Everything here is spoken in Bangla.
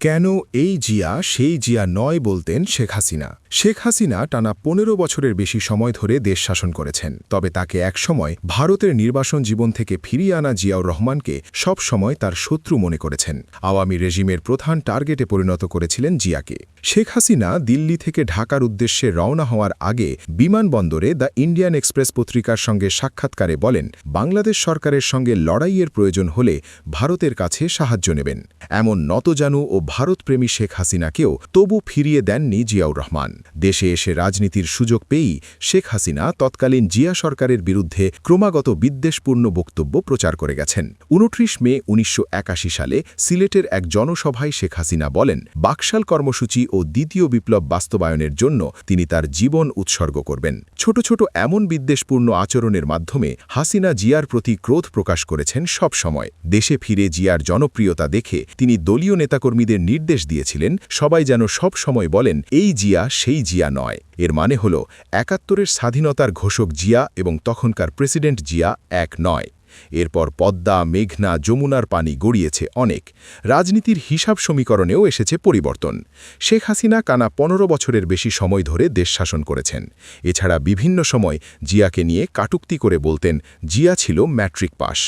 কেন এই জিয়া সেই জিয়া নয় বলতেন শেখ হাসিনা। শেখ হাসিনা টানা ১৫ বছরের বেশি সময় ধরে দেশ শাসন করেছেন, তবে তাকে একসময় ভারতের নির্বাসন জীবন থেকে ফিরিয়ে আনা জিয়াউর রহমানকে সব সময় তার শত্রু মনে করেছেন। আওয়ামী রেজিমের প্রধান টার্গেটে পরিণত করেছিলেন জিয়াকে। শেখ হাসিনা দিল্লি থেকে ঢাকার উদ্দেশ্যে রওনা হওয়ার আগে বিমানবন্দরে দ্য ইন্ডিয়ান এক্সপ্রেস পত্রিকার সঙ্গে সাক্ষাৎকারে বলেন, বাংলাদেশ সরকারের সঙ্গে লড়াইয়ের প্রয়োজন হলে ভারতের কাছে সাহায্য নেবেন। এমন নতজানু ও ভারতপ্রেমী শেখ হাসিনাকেও তবু ফিরিয়ে দেননি জিয়াউর রহমান। দেশে এসে রাজনীতির সুযোগ পেয়েই শেখ হাসিনা তৎকালীন জিয়া সরকারের বিরুদ্ধে ক্রমাগত বিদ্বেষপূর্ণ বক্তব্য প্রচার করে গেছেন। ২৯ মে ১৯৮১ সালে সিলেটের এক জনসভায় শেখ হাসিনা বলেন, বাকশাল কর্মসূচি ও দ্বিতীয় বিপ্লব বাস্তবায়নের জন্য তিনি তার জীবন উৎসর্গ করবেন। ছোট ছোট এমন বিদ্বেষপূর্ণ আচরণের মাধ্যমে হাসিনা জিয়ার প্রতি ক্রোধ প্রকাশ করেছেন সব সময়। দেশে ফিরে জিয়ার জনপ্রিয়তা দেখে তিনি দলীয় নেতাকর্মীদের নির্দেশ দিয়েছিলেন, সবাই যেন সব সময় বলেন, এই জিয়া সেই জিয়া নয়। এর মানে হল ৭১-এর স্বাধীনতার ঘোষক জিয়া এবং তখনকার প্রেসিডেন্ট জিয়া এক নয়। এরপর পদ্মা, মেঘনা, যমুনার পানি গড়িয়েছে অনেক। রাজনীতির হিসাব সমীকরণেও এসেছে পরিবর্তন। শেখ হাসিনা টানা ১৫ বছরের বেশি সময় ধরে দেশ শাসন করেছেন। এছাড়া বিভিন্ন সময় জিয়াকে নিয়ে কাটুক্তি করে বলতেন, জিয়া ছিল ম্যাট্রিক পাস।